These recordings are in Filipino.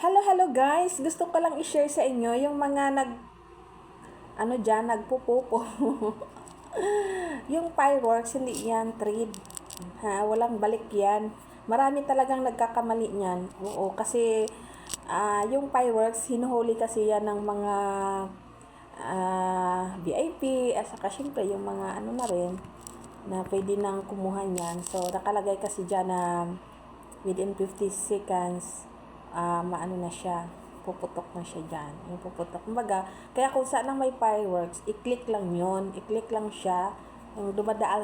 Hello guys! Gusto ko lang i-share sa inyo yung mga nagpupupo. Yung fireworks, hindi yan trade. Ha, walang balik yan. Marami talagang nagkakamali niyan. Oo, kasi yung fireworks, hinuhuli kasi yan ng mga VIP, at saka syempre yung mga na rin, na pwede nang kumuha niyan. So, nakalagay kasi dyan na within 50 seconds, maano na siya, puputok na siya dyan. Yung puputok. Kumbaga, kaya kung saan lang may fireworks, i-click lang yun. I-click lang siya. Yung dumadaan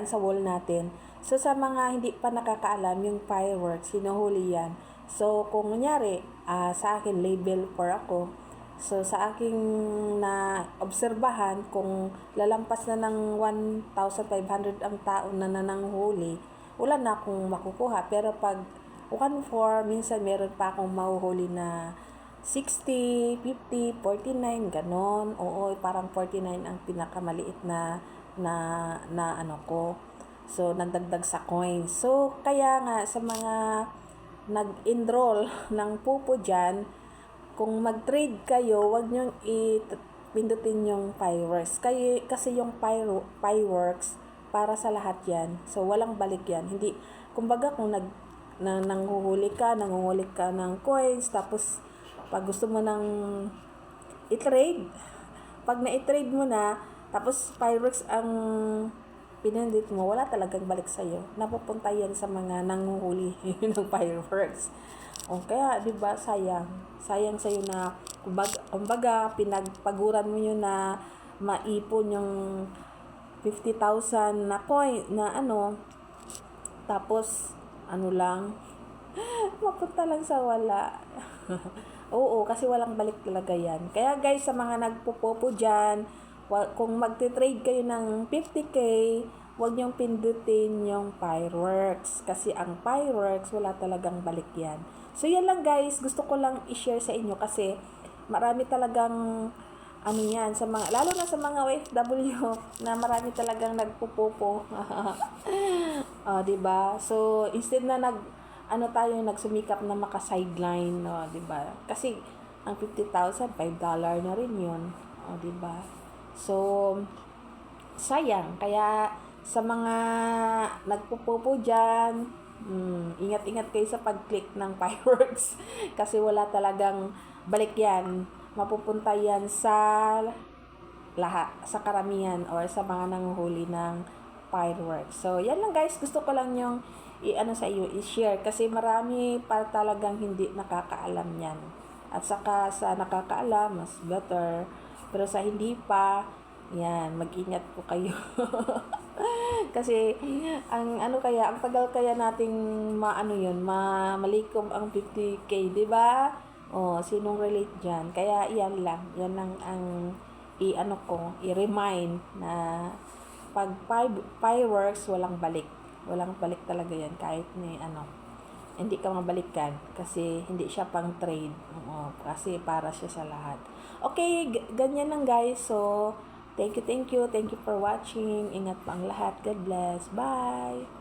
sa wall natin. So, sa mga hindi pa nakakaalam, yung fireworks, hinuhuli yan. So, kung nangyari, sa akin, label 4 ako. So, sa aking na-obserbahan, kung lalampas na ng 1,500 ang tao na nananghuli, wala na akong makukuha. Pero pag 1,400, minsan meron pa akong mahuhuli na 60, 50, 49, ganon. Oo, parang 49 ang pinakamaliit na ano ko. So, nagdagdag sa coins. So, kaya nga sa mga nag-enroll ng pupo dyan, kung mag-trade kayo, wag nyo pindutin yung fireworks. Kasi yung fireworks, para sa lahat yan. So, walang balik yan. Hindi, kumbaga kung nanguhuli ka ng coins, tapos pag gusto mo nang i-trade, pag na-i-trade mo na, tapos fireworks ang pinindit mo, wala talagang balik sa'yo. Napupunta yan sa mga nanguhuli ng fireworks. O kaya, di ba, sayang sa'yo na, kumbaga, pinagpaguran mo yun na maipon yung 50,000 na coin, na tapos, lang, mapunta lang sa wala. Oo, kasi walang balik talaga yan. Kaya guys, sa mga nagpupopo dyan, kung magte-trade kayo ng 50k, huwag niyong pindutin yung fireworks. Kasi ang fireworks, wala talagang balik yan. So, yan lang guys. Gusto ko lang i-share sa inyo kasi marami talagang yan, lalo na sa mga OFW na marami talagang nagpupopo. Diba? So, instead na nagsumikap na maka-sideline, diba? Kasi, ang 50,000, $5 na rin yun. Diba? So, sayang. Kaya, sa mga nagpupopo dyan, ingat-ingat kayo sa pag-click ng fireworks. Kasi wala talagang balik yan. Mapupunta yan sa karamihan or sa mga nanguhuli ng fireworks. So, yan lang guys. Gusto ko lang yung sa iyo, i-share. Kasi marami pa talagang hindi nakakaalam yan. At saka sa nakakaalam, mas better. Pero sa hindi pa, yan, mag-ingat po kayo. Kasi, ang tagal kaya nating malikom ang 50k, di ba? Sinong relate dyan? Kaya, yan lang ang i-remind na pag fireworks, walang balik. Walang balik talaga yan, kahit hindi ka mabalikan kasi hindi siya pang trade. Kasi para siya sa lahat. Okay, ganyan lang guys. So, thank you for watching. Ingat po ang lahat. God bless. Bye!